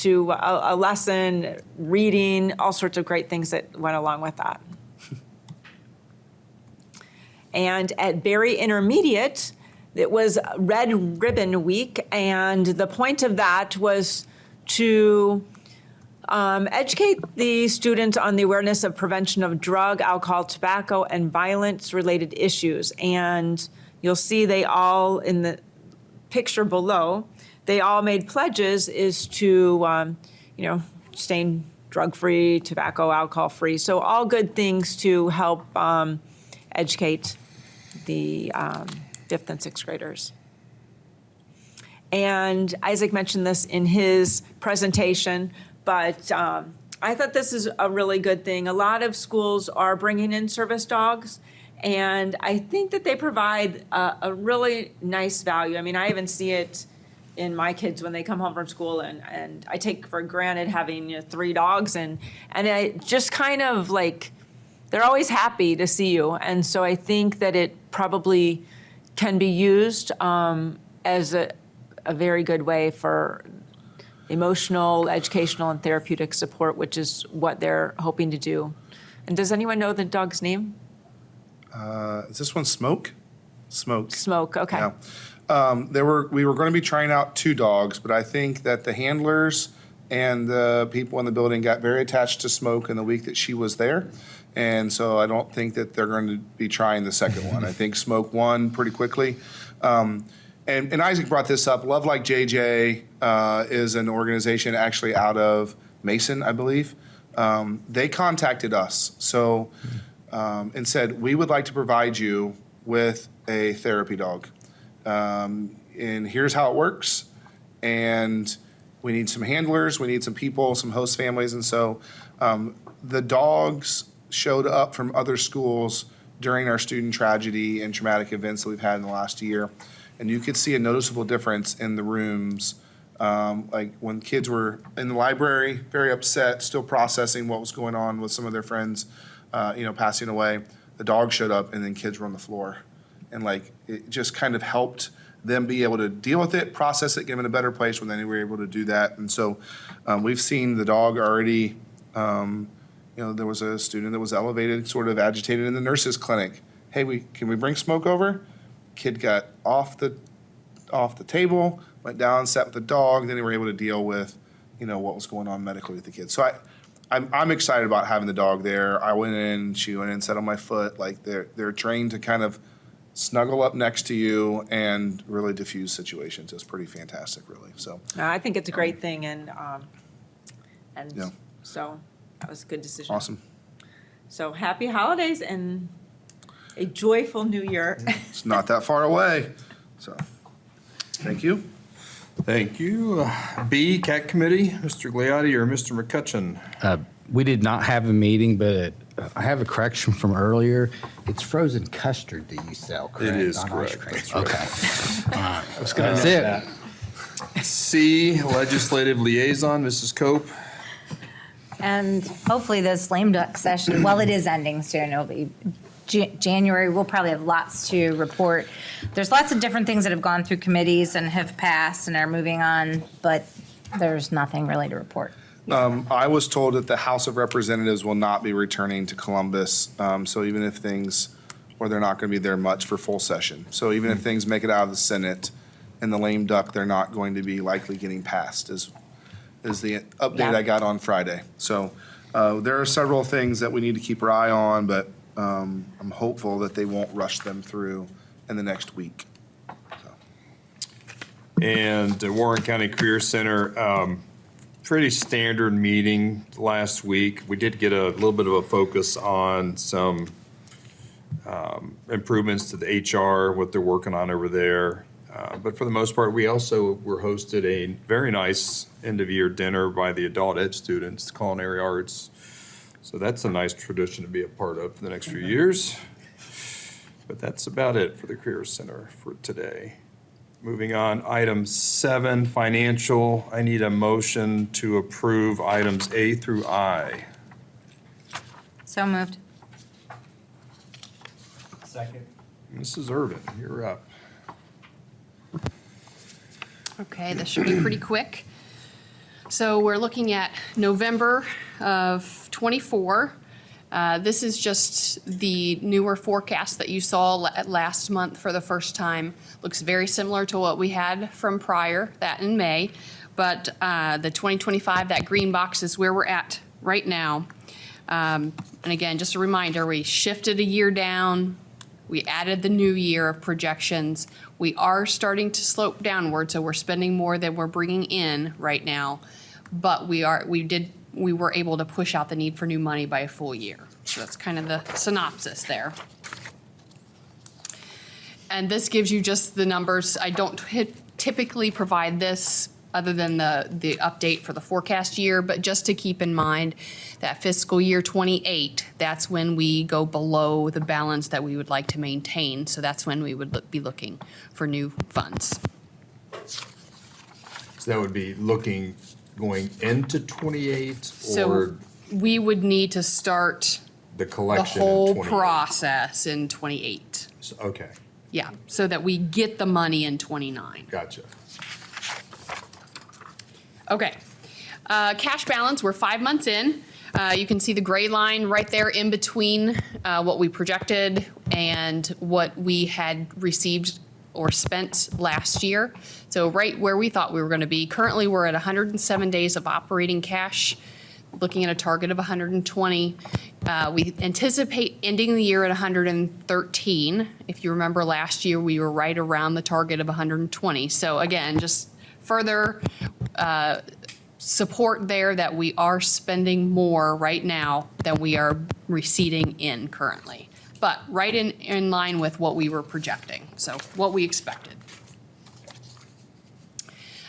a lesson, reading, all sorts of great things that went along with that. And at Berry Intermediate, it was Red Ribbon Week, and the point of that was to educate the students on the awareness of prevention of drug, alcohol, tobacco, and violence-related issues. And you'll see they all, in the picture below, they all made pledges is to, staying drug-free, tobacco, alcohol-free. So all good things to help educate the 5th and 6th graders. And Isaac mentioned this in his presentation, but I thought this is a really good thing. A lot of schools are bringing in service dogs, and I think that they provide a really nice value. I mean, I even see it in my kids when they come home from school, and I take for granted having 3 dogs, and I just kind of like, they're always happy to see you. And so I think that it probably can be used as a very good way for emotional, educational, and therapeutic support, which is what they're hoping to do. And does anyone know the dog's name? is this one Smoke? Smoke. Smoke, okay. Yeah. We were going to be trying out 2 dogs, but I think that the handlers and the people in the building got very attached to Smoke in the week that she was there. And so I don't think that they're going to be trying the second one. I think Smoke won pretty quickly. And Isaac brought this up. Love Like JJ is an organization actually out of Mason, I believe. They contacted us and said, we would like to provide you with a therapy dog. And here's how it works. And we need some handlers, we need some people, some host families. And so the dogs showed up from other schools during our student tragedy and traumatic events that we've had in the last year. And you could see a noticeable difference in the rooms. Like when kids were in the library, very upset, still processing what was going on with some of their friends, passing away. The dog showed up and then kids were on the floor. And it just kind of helped them be able to deal with it, process it, get them in a better place when they were able to do that. And so we've seen the dog already, there was a student that was elevated, sort of agitated in the nurse's clinic. Hey, can we bring Smoke over? Kid got off the table, went down, sat with the dog. Then they were able to deal with, what was going on medically with the kid. So I'm excited about having the dog there. I went in, she went in, sat on my foot. Like they're trained to kind of snuggle up next to you and really diffuse situations. It's pretty fantastic, really. So I think it's a great thing, and Yeah. so that was a good decision. awesome. So happy holidays and a joyful new year. It's not that far away. So thank you. Thank you. B, CAT Committee, Mr. Gliotti or Mr. McCutcheon? We did not have a meeting, but I have a correction from earlier. It's frozen custard that you sell, correct? It is Not correct. ice cream. That's Okay. All right. That's it. C, Legislative Liaison, Mrs. Cope. And hopefully this lame duck session, well, it is ending soon. It'll be January. We'll probably have lots to report. There's lots of different things that have gone through committees and have passed and are moving on, but there's nothing really to report. I was told that the House of Representatives will not be returning to Columbus. So even if they're not going to be there much for full session. So even if things make it out of the Senate and the lame duck, they're not going to be likely getting passed is the update Yeah. I got on Friday. So there are several things that we need to keep our eye on, but I'm hopeful that they won't rush them through in the next week. And the Warren County Career Center, pretty standard meeting last week. We did get a little bit of a focus on some improvements to the HR, what they're working on over there. But for the most part, we also were hosted a very nice end-of-year dinner by the adult ed students, culinary arts. So that's a nice tradition to be a part of for the next few years. But that's about it for the Career Center for today. Moving on, item 7, financial. I need a motion to approve items A through I. So moved. Second. Mrs. Irvin, you're up. Okay, this should be pretty quick. So we're looking at November of '24. This is just the newer forecast that you saw last month for the first time. Looks very similar to what we had from prior, that in May. But the 2025, that green box is where we're at right now. And again, just a reminder, we shifted a year down. We added the new year of projections. We are starting to slope downward, so we're spending more than we're bringing in right now. But we were able to push out the need for new money by a full year. So that's kind of the synopsis there. And this gives you just the numbers. I don't typically provide this other than the update for the forecast year, but just to keep in mind that fiscal year '28, that's when we go below the balance that we would like to maintain. So that's when we would be looking for new funds. So that would be looking, going into 28 So or we would need to start the the collection in whole 28? process in '28. Okay, Yeah, so that we get the money in '29. gotcha. Okay. Cash balance, we're 5 months in. You can see the gray line right there in between what we projected and what we had received or spent last year. So right where we thought we were going to be. Currently, we're at 107 days of operating cash, looking at a target of 120. We anticipate ending the year at 113. If you remember last year, we were right around the target of 120. So again, just further support there that we are spending more right now than we are receiving in currently. But right in line with what we were projecting, so what we expected.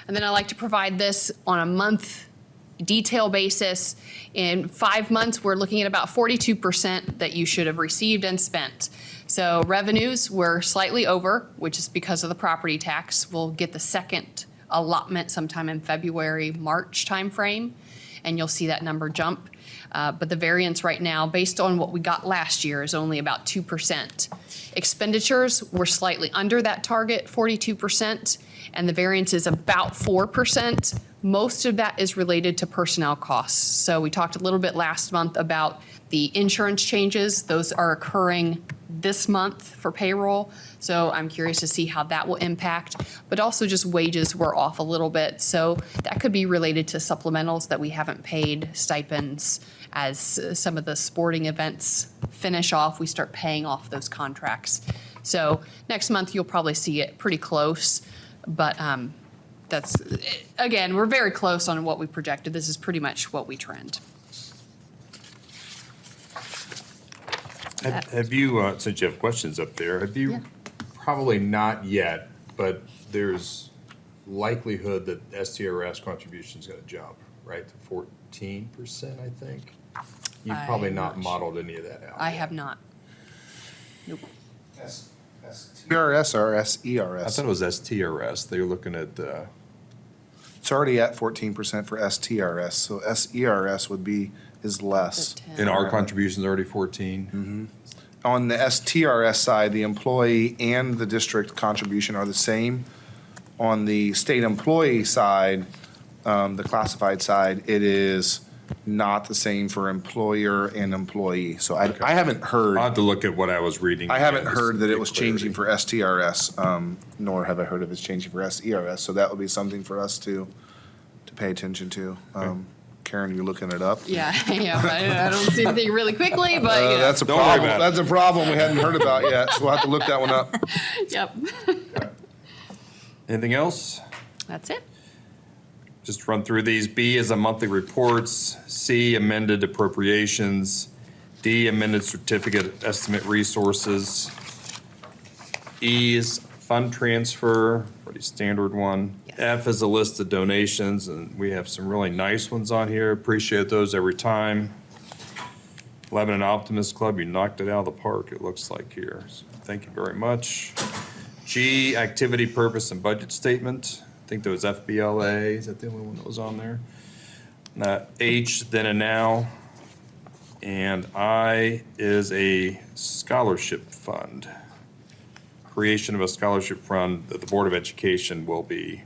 And then I like to provide this on a month detail basis. In 5 months, we're looking at about 42% that you should have received and spent. So revenues were slightly over, which is because of the property tax. We'll get the second allotment sometime in February, March timeframe, and you'll see that number jump. But the variance right now, based on what we got last year, is only about 2%. Expenditures were slightly under that target, 42%, and the variance is about 4%. Most of that is related to personnel costs. So we talked a little bit last month about the insurance changes. Those are occurring this month for payroll. So I'm curious to see how that will impact. But also just wages were off a little bit. So that could be related to supplementals that we haven't paid, stipends. As some of the sporting events finish off, we start paying off those contracts. So next month, you'll probably see it pretty close. But that's, again, we're very close on what we projected. This is pretty much what we trend. Have you, since you have questions up there, have you, Yeah. probably not yet, but there's likelihood that STRS contribution is going to jump, right, to 14%, I think? You've probably I'm not not modeled any of that out. I yet. have not. Nope. STRS or I SERS? thought it was STRS. They were looking at, It's already at 14% for STRS, so SERS is less. and our contribution's already 14. On the STRS side, the employee and the district contribution are the same. On the state employee side, the classified side, it is not the same for employer and employee. So I haven't heard, I'll have to look at what I was reading. I haven't again, just heard to that it get was changing clarity. for STRS, nor have I heard of it's changing for SERS. So that would be something for us to pay attention to. Karen, you're looking it up? Yeah, yeah, I don't see anything really quickly, but you know. That's a Don't worry problem. about it. That's a problem we hadn't heard about yet, so we'll have to look that one up. Yep, Anything else? that's it. just run through these. B is a monthly reports. C, amended appropriations. D, amended certificate estimate resources. E is fund transfer, pretty standard one. Yes. F is a list of donations, and we have some really nice ones on here. Appreciate those every time. Lebanon Optimist Club, you knocked it out of the park, it looks like here. So thank you very much. G, activity, purpose, and budget statement. I think there was FBLA. Is that the only one that was on there? H, then and now. And I is a scholarship fund. Creation of a scholarship fund that the Board of Education will be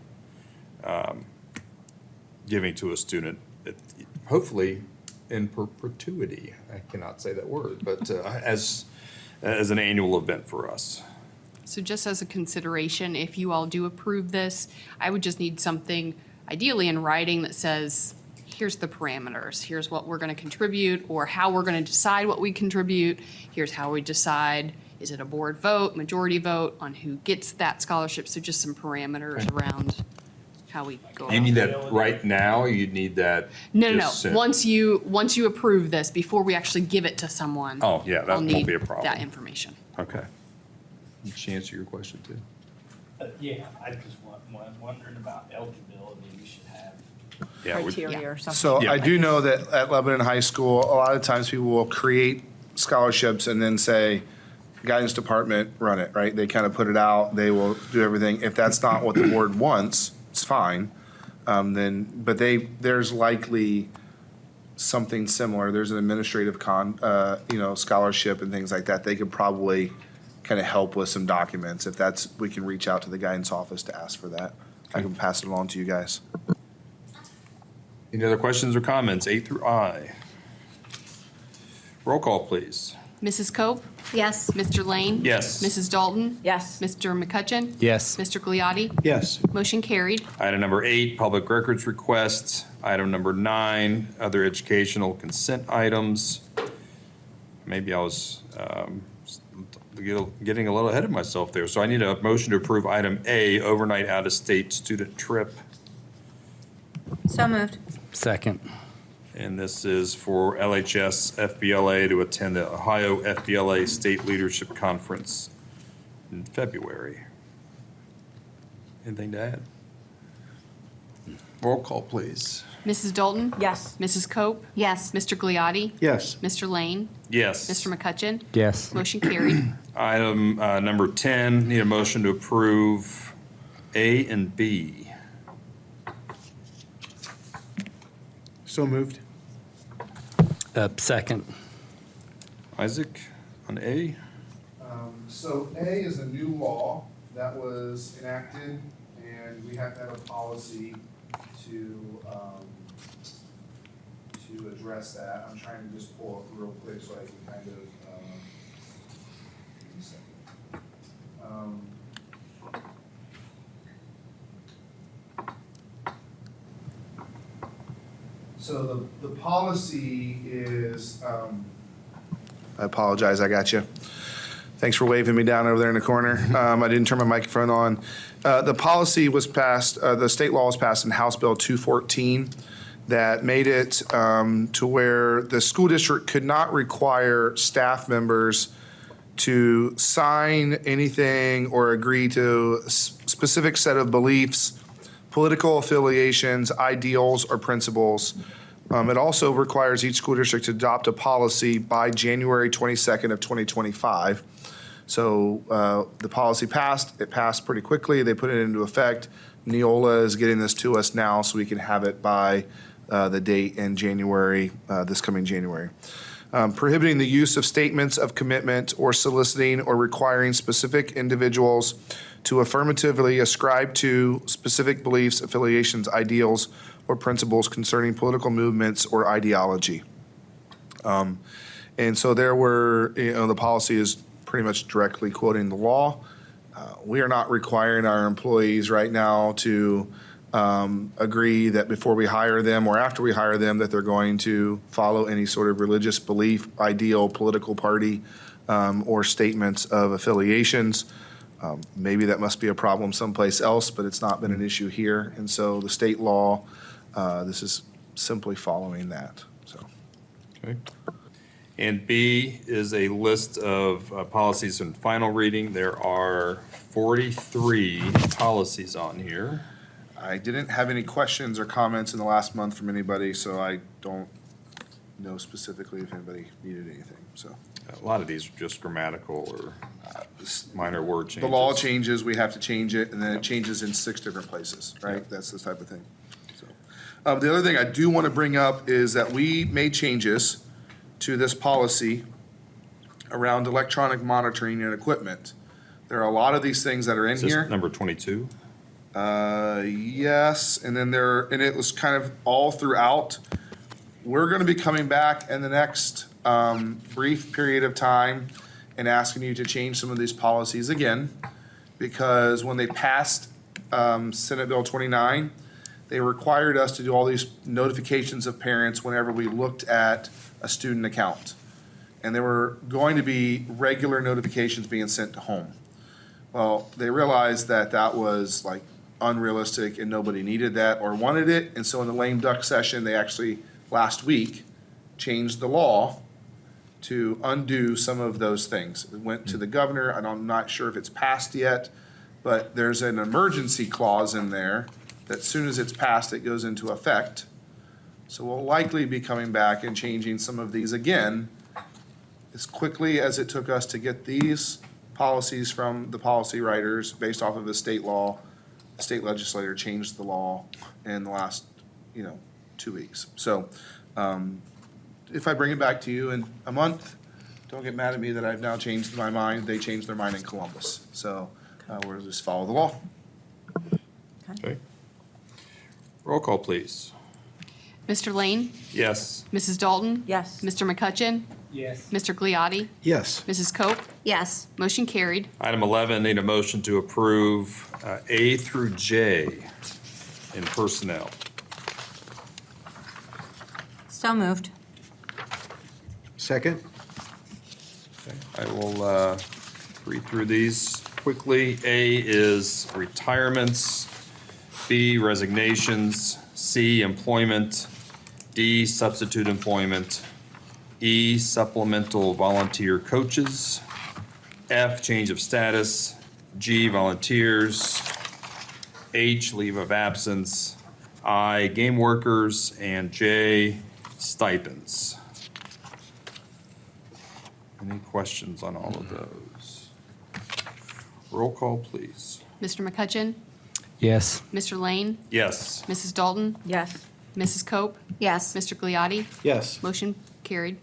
giving to a student, hopefully in perpetuity. I cannot say that word, but as an annual event for us. So just as a consideration, if you all do approve this, I would just need something ideally in writing that says, here's the parameters, here's what we're going to contribute, or how we're going to decide what we contribute, here's how we decide, is it a board vote, majority vote on who gets that scholarship? So just some parameters around how we go. You need that right now, or you'd need that No, just soon? once you approve this, before we actually give it to someone. Oh, yeah, that I'll won't need be a problem. that information. Okay. Did she answer your question too? Yeah, I just wondering about eligibility, we should have. Yeah, we- Criteria or something. So Yeah. I do know that at Lebanon High School, a lot of times people will create scholarships and then say, guidance department, run it, right? They kind of put it out, they will do everything. If that's not what the board wants, it's fine. But there's likely something similar. There's an administrative scholarship and things like that. They could probably kind of help with some documents. If that's, we can reach out to the guidance office to ask for that. I can pass it along to you guys. Any other questions or comments? A through I. Roll call, please. Mrs. Cope? Yes. Mr. Lane? Yes. Mrs. Dalton? Yes. Mr. McCutcheon? Yes. Mr. Gliotti? Yes. Motion carried. Item number 8, public records requests. Item number 9, other educational consent items. Maybe I was getting a little ahead of myself there. So I need a motion to approve item A, overnight out-of-state student trip. So moved. Second. And this is for LHS FBLA to attend the Ohio FBLA State Leadership Conference in February. Anything to add? Roll call, please. Mrs. Dalton? Yes. Mrs. Cope? Yes. Mr. Gliotti? Yes. Mr. Lane? Yes. Mr. McCutcheon? Yes. Motion carried. Item number 10, need a motion to approve A and B. So moved. Second. Isaac, on A? So A is a new law that was enacted, and we have to have a policy to address that. I'm trying to just pull up real quick so I can kind of, give me a second. So the policy is, I apologize, I got you. Thanks for waving me down over there in the corner. I didn't turn my microphone on. The policy was passed, the state law was passed in House Bill 214 that made it to where the school district could not require staff members to sign anything or agree to a specific set of beliefs, political affiliations, ideals, or principles. It also requires each school district to adopt a policy by January 22nd of 2025. So the policy passed. It passed pretty quickly. They put it into effect. Neola is getting this to us now so we can have it by the date in January, this coming January. Prohibiting the use of statements of commitment or soliciting or requiring specific individuals to affirmatively ascribe to specific beliefs, affiliations, ideals, or principles concerning political movements or ideology. And so there were, the policy is pretty much directly quoting the law. We are not requiring our employees right now to agree that before we hire them or after we hire them that they're going to follow any sort of religious belief, ideal, political party, or statements of affiliations. Maybe that must be a problem someplace else, but it's not been an issue here. And so the state law This is simply following that, so. Okay. And B is a list of policies in final reading. There are 43 policies on here. I didn't have any questions or comments in the last month from anybody, so I don't know specifically if anybody needed anything, so. A lot of these are just grammatical or minor word The changes. law changes, we have to change it, and then it changes in 6 different places, right? That's the type of thing. So, the other thing I do want to bring up is that we made changes to this policy around electronic monitoring and equipment. There are a lot of these things that are in Is this here. number 22? Yes, and then and it was kind of all throughout. We're gonna be coming back in the next, brief period of time and asking you to change some of these policies again. Because when they passed, Senate Bill 29, they required us to do all these notifications of parents whenever we looked at a student account. And there were going to be regular notifications being sent to home. Well, they realized that that was like unrealistic and nobody needed that or wanted it. And so in the lame duck session, they actually, last week, changed the law to undo some of those things. It went to the governor. I'm not sure if it's passed yet, but there's an emergency clause in there that as soon as it's passed, it goes into effect. So we'll likely be coming back and changing some of these again as quickly as it took us to get these policies from the policy writers based off of the state law. The state legislator changed the law in the last, 2 weeks. So, if I bring it back to you in a month, don't get mad at me that I've now changed my mind. They changed their mind in Columbus. So, we'll just follow the law. Okay. Roll call, please. Mr. Lane? Yes. Mrs. Dalton? Yes. Mr. McCutcheon? Yes. Mr. Gliotti? Yes. Mrs. Cope? Yes. Motion carried. Item 11, need a motion to approve A through J in personnel. So moved. Second? I will read through these quickly. A is retirements, B, resignations, C, employment, D, substitute employment, E, supplemental volunteer coaches, F, change of status, G, volunteers, H, leave of absence, I, game workers, and J, stipends. Any questions on all of those? Roll call, please. Mr. McCutcheon? Yes. Mr. Lane? Yes. Mrs. Dalton? Yes. Mrs. Cope? Yes. Mr. Gliotti? Yes. Motion carried.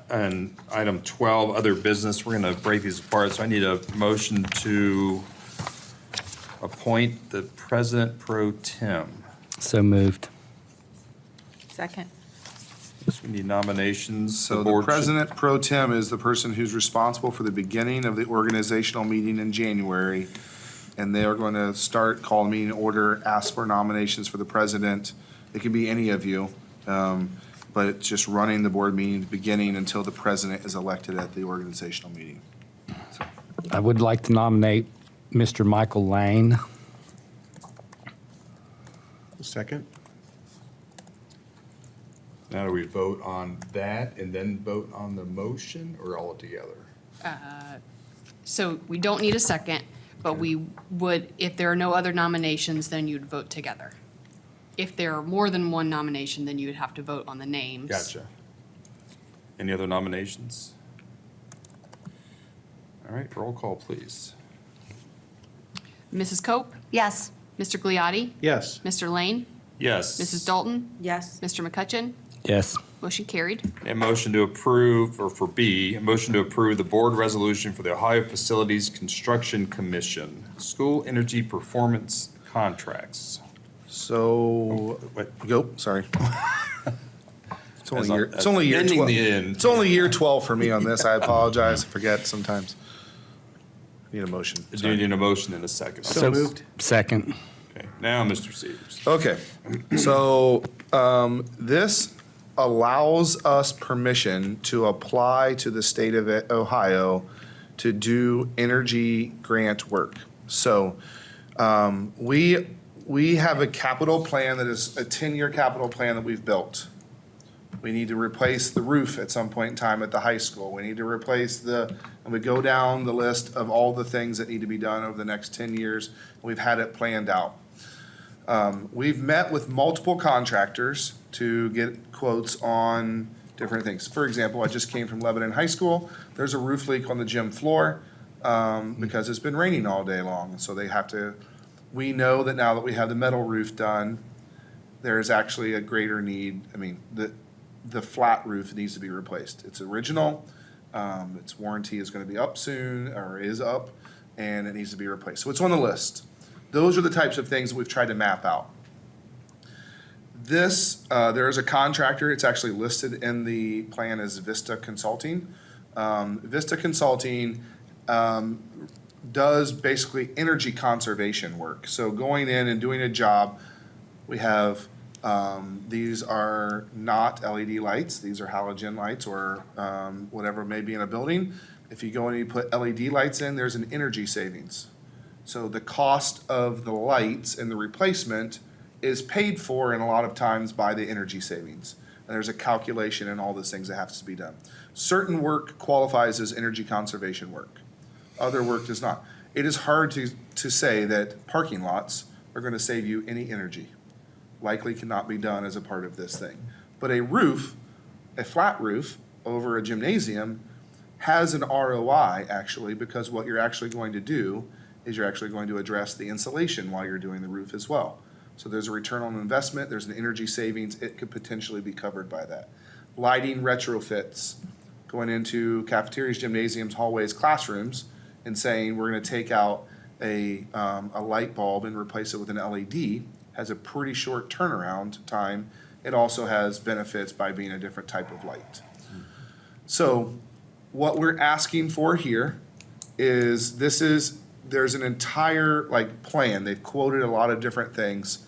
And item 12, other business, we're going to break these apart, so I need a motion to appoint the president pro tem. So moved. Second. We need nominations. So the board should- president pro tem is the person who's responsible for the beginning of the organizational meeting in January. And they are going to start, call a meeting order, ask for nominations for the president. It can be any of you, but it's just running the board meeting beginning until the president is elected at the organizational meeting. I would like to nominate Mr. Michael Lane. Second? Now do we vote on that and then vote on the motion, or all together? So we don't need a second, but we would, if there are no other nominations, then you'd vote together. If there are more than one nomination, then you would have to vote on the names. Gotcha. Any other nominations? All right, roll call, please. Mrs. Cope? Yes. Mr. Gliotti? Yes. Mr. Lane? Yes. Mrs. Dalton? Yes. Mr. McCutcheon? Yes. Motion carried. A motion to approve, or for B, a motion to approve the board resolution for the Ohio Facilities Construction Commission, school energy performance contracts. So, Wait, go, sorry. It's only As year, a- it's only year ending 12. the end. It's only year 12 for me on this. I apologize. I forget sometimes. Need a motion. Do you Sorry. need a motion in a second? So moved. Second. Okay, now, Mr. Severs. Okay, so this allows us permission to apply to the state of Ohio to do energy grant work. So we We have a capital plan that is a 10-year capital plan that we've built. We need to replace the roof at some point in time at the high school. We need to replace and we go down the list of all the things that need to be done over the next 10 years. And we've had it planned out. We've met with multiple contractors to get quotes on different things. For example, I just came from Lebanon High School. There's a roof leak on the gym floor because it's been raining all day long. So they have to, we know that now that we have the metal roof done, there is actually a greater need. I mean, the flat roof needs to be replaced. It's original. Its warranty is going to be up soon, or is up, and it needs to be replaced. So it's on the list. Those are the types of things that we've tried to map out. There is a contractor, it's actually listed in the plan as Vista Consulting. Vista Consulting does basically energy conservation work. So going in and doing a job, we have, these are not LED lights, these are halogen lights or whatever may be in a building. If you go and you put LED lights in, there's an energy savings. So the cost of the lights and the replacement is paid for in a lot of times by the energy savings. And there's a calculation and all those things that has to be done. Certain work qualifies as energy conservation work. Other work does not. It is hard to say that parking lots are going to save you any energy. Likely cannot be done as a part of this thing. But a roof, a flat roof over a gymnasium has an ROI actually, because what you're actually going to do is you're actually going to address the insulation while you're doing the roof as well. So there's a return on investment, there's an energy savings, it could potentially be covered by that. Lighting retrofits, going into cafeterias, gymnasiums, hallways, classrooms, and saying we're gonna take out a light bulb and replace it with an LED, has a pretty short turnaround time. It also has benefits by being a different type of light. So what we're asking for here is there's an entire plan. They've quoted a lot of different things.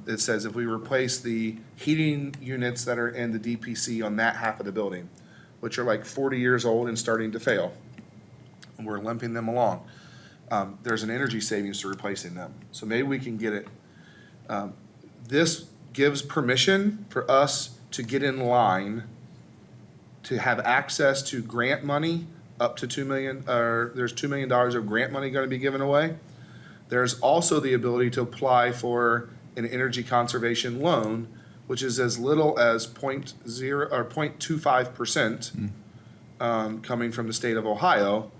It says if we replace the heating units that are in the DPC on that half of the building, which are like 40 years old and starting to fail, and we're limping them along, there's an energy savings to replacing them. So maybe we can get it. This gives permission for us to get in line to have access to grant money up to $2 million, or there's $2 million of grant money going to be given away. There's also the ability to apply for an energy conservation loan, which is as little as 0.25% coming from the state of Ohio,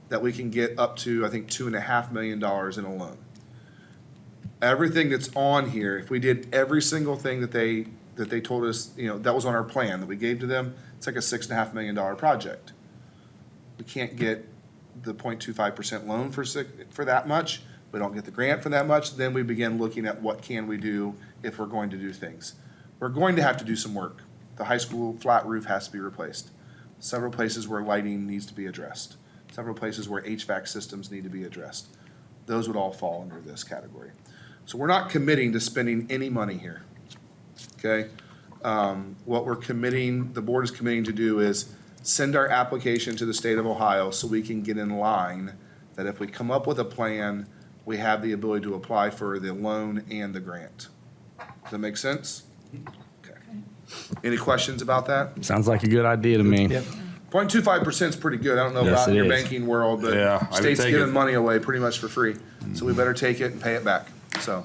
that we can get up to, I think, $2.5 million in a loan. Everything that's on here, if we did every single thing that they told us, that was on our plan that we gave to them, it's like a $6.5 million project. We can't get the 0.25% loan for that much. We don't get the grant for that much. Then we begin looking at what can we do if we're going to do things. We're going to have to do some work. The high school flat roof has to be replaced. Several places where lighting needs to be addressed. Several places where HVAC systems need to be addressed. Those would all fall under this category. So we're not committing to spending any money here, okay? What the board is committing to do is send our application to the state of Ohio so we can get in line that if we come up with a plan, we have the ability to apply for the loan and the grant. Does that make sense? Okay. Any questions about that? Sounds like a good idea to me. 0.25% is pretty good. I don't know Yes, about it your is. banking world, but Yeah, I would state's take giving it. money away pretty much for free. So we better take it and pay it back. So,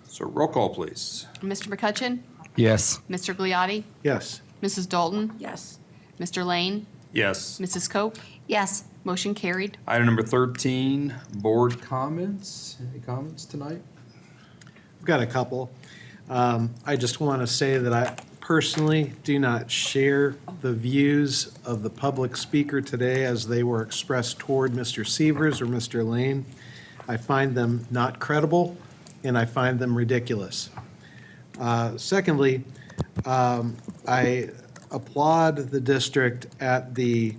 So roll call, please. Mr. McCutcheon? Yes. Mr. Gliotti? Yes. Mrs. Dalton? Yes. Mr. Lane? Yes. Mrs. Cope? Yes. Motion carried. Item number 13, board comments. Any comments tonight? I've got a couple. I just want to say that I personally do not share the views of the public speaker today as they were expressed toward Mr. Severs or Mr. Lane. I find them not credible, and I find them ridiculous. Secondly, I applaud the district at the,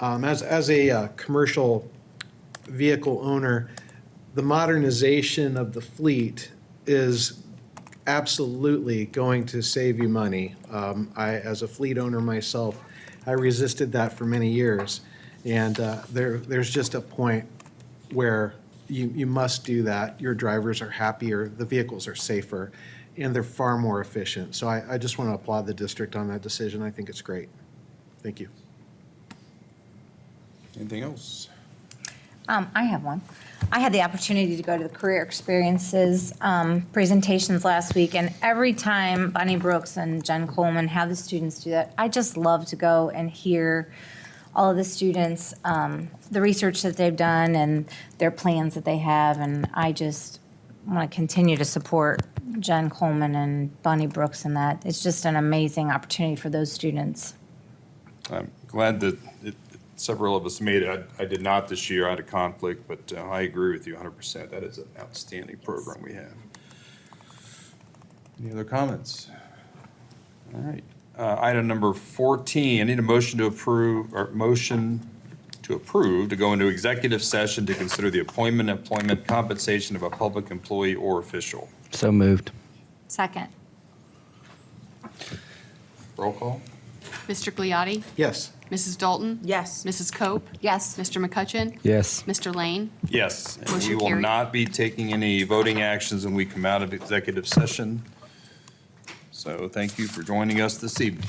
as a commercial vehicle owner, the modernization of the fleet is absolutely going to save you money. As a fleet owner myself, I resisted that for many years. And there's just a point where you must do that. Your drivers are happier, the vehicles are safer, and they're far more efficient. So I just want to applaud the district on that decision. I think it's great. Thank you. Anything else? I have one. I had the opportunity to go to the career experiences presentations last week, and every time Bonnie Brooks and Jen Coleman have the students do that, I just love to go and hear all of the students, the research that they've done and their plans that they have, and I just want to continue to support Jen Coleman and Bonnie Brooks in that. It's just an amazing opportunity for those students. I'm glad that several of us made it. I did not this year. I had a conflict, but I agree with you 100%. That is an outstanding program we have. Any other comments? All right. Item number 14, I need a motion to approve to go into executive session to consider the appointment, employment, compensation of a public employee or official. So moved. Second. Roll call? Mr. Gliotti? Yes. Mrs. Dalton? Yes. Mrs. Cope? Yes. Mr. McCutcheon? Yes. Mr. Lane? Yes. And we Motion will carried. not be taking any voting actions when we come out of executive session. So thank you for joining us this evening.